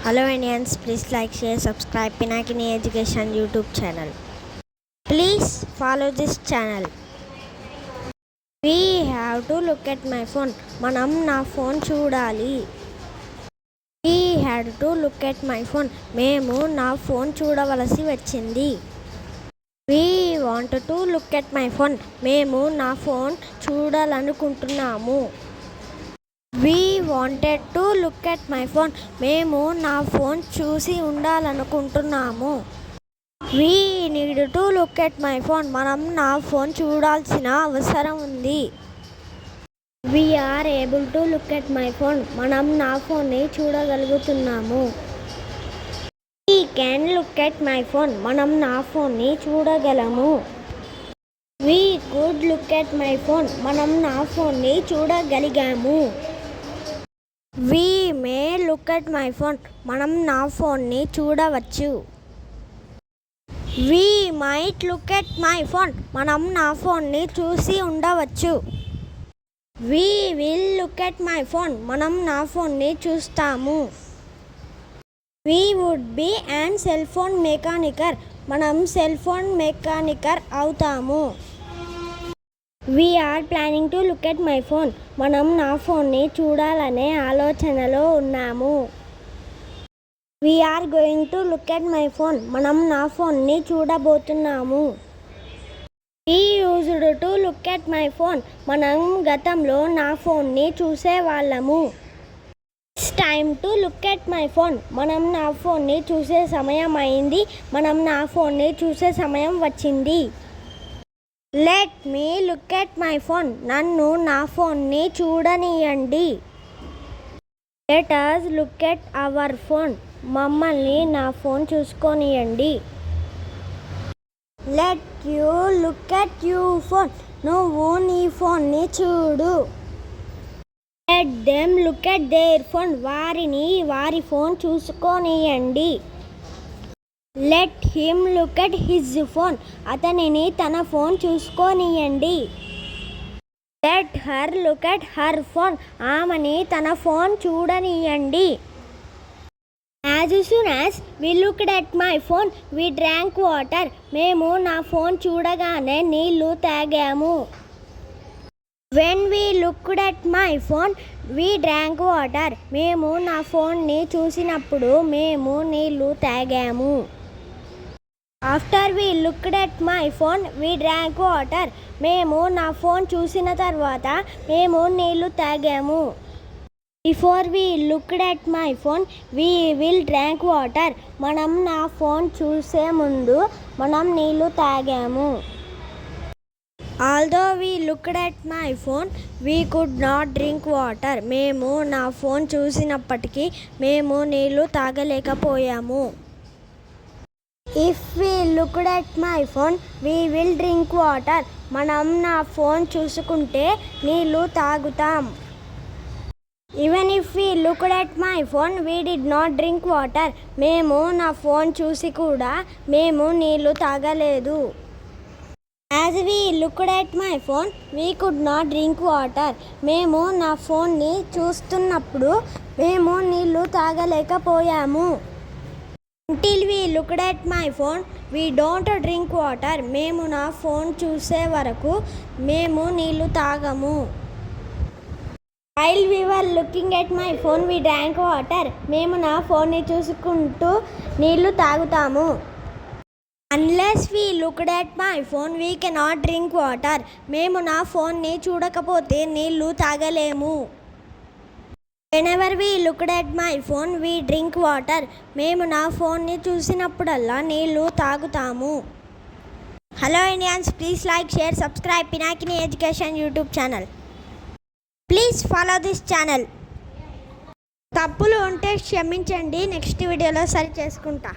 Hello Indians, please like, share, subscribe Pinakini Education YouTube channel. Please follow this channel. We have to look at my phone. Manam na phone చూడాలి. We had to look at my phone. మేము నా phone చూడవలసి వచ్చింది. We wanted to look at my phone. మేము నా phone చూడాలనుకుంటున్నాము. We wanted to look at my phone. మేము నా ఫోన్ చూసి ఉండాలనుకుంటున్నాము. We need to look at my phone. మనం నా ఫోన్ చూడాల్సిన అవసరం ఉంది. We are able to look at my phone. మనం నా ఫోన్ని చూడగలుగుతున్నాము. We can look at my phone. మనం నా ఫోన్ని చూడగలము. We could look at my phone. మనం నా ఫోన్ని చూడగలిగాము. We may look at my phone. మనం నా ఫోన్ని చూడవచ్చు. We might look at my phone. మనం నా ఫోన్ని చూసి ఉండవచ్చు. We will look at my phone. మనం నా ఫోన్ని చూస్తాము. We would be an cell phone mechanic. మనం సెల్ ఫోన్ మెకానికర్ అవుతాము. We are planning to look at my phone. మనం నా ఫోన్ని చూడాలనే ఆలోచనలో ఉన్నాము. We are going to look at my phone. మనం నా ఫోన్ని చూడబోతున్నాము. We used to look at my phone. మనం గతంలో నా ఫోన్ని చూసేవాళ్ళము. It's time to look at my phone. మనం నా ఫోన్ని చూసే సమయం అయింది. మనం నా ఫోన్ని చూసే సమయం వచ్చింది. Let me look at my phone. నన్ను నా ఫోన్ని చూడనీయండి. Let us look at our phone. మమ్మల్ని నా ఫోన్ చూసుకోనియండి. Let you look at your phone. నువ్వు నీ ఫోన్ని చూడు. Let them look at their phone. వారిని వారి ఫోన్ చూసుకోనియండి. Let him look at his phone. అతనిని తన ఫోన్ చూసుకోనియండి. Let her look at her phone. ఆమెని తన ఫోన్ చూడనియండి. As soon as we looked at my phone, we drank water. మేము నా ఫోన్ చూడగానే నీళ్లు తాగాము. When we looked at my phone, we drank water. మేము నా ఫోన్ని చూసినప్పుడు మేము నీళ్లు తాగాము. After we looked at my phone, we drank water. మేము నా ఫోన్ చూసిన తర్వాత మేము నీళ్లు తాగాము. Before we looked at my phone, we will drink water. మనం నా ఫోన్ చూసే ముందు మనం నీళ్లు తాగాము. Although we looked at my phone, we could not drink water. మేము నా ఫోన్ చూసినప్పటికీ మేము నీళ్లు తాగలేకపోయాము. If we looked at my phone, we will drink water. మనం నా ఫోన్ చూసుకుంటే నీళ్లు తాగుతాం. Even if we looked at my phone, we did not drink water. మేము నా ఫోన్ చూసి కూడా మేము నీళ్లు తాగలేదు. As we looked at my phone, we could not drink water. మేము నా ఫోన్ని చూస్తున్నప్పుడు మేము నీళ్లు తాగలేకపోయాము. Until we looked at my phone, we don't drink water. మేము నా ఫోన్ చూసే వరకు మేము నీళ్లు తాగము. While we were looking at my phone, we drank water. మేము నా ఫోన్ని చూసుకుంటూ నీళ్లు తాగుతాము. Unless we looked at my phone, we cannot drink water. మేము నా ఫోన్ని చూడకపోతే నీళ్లు తాగలేము. Whenever we looked at my phone, we drink water. మేము నా ఫోన్ని చూసినప్పుడల్లా నీళ్లు తాగుతాము. Hello Indians, please like, share, subscribe Pinakini Education YouTube channel. Please follow this channel. తప్పులు ఉంటే క్షమించండి, నెక్స్ట్ వీడియోలో సరి చేసుకుంటా.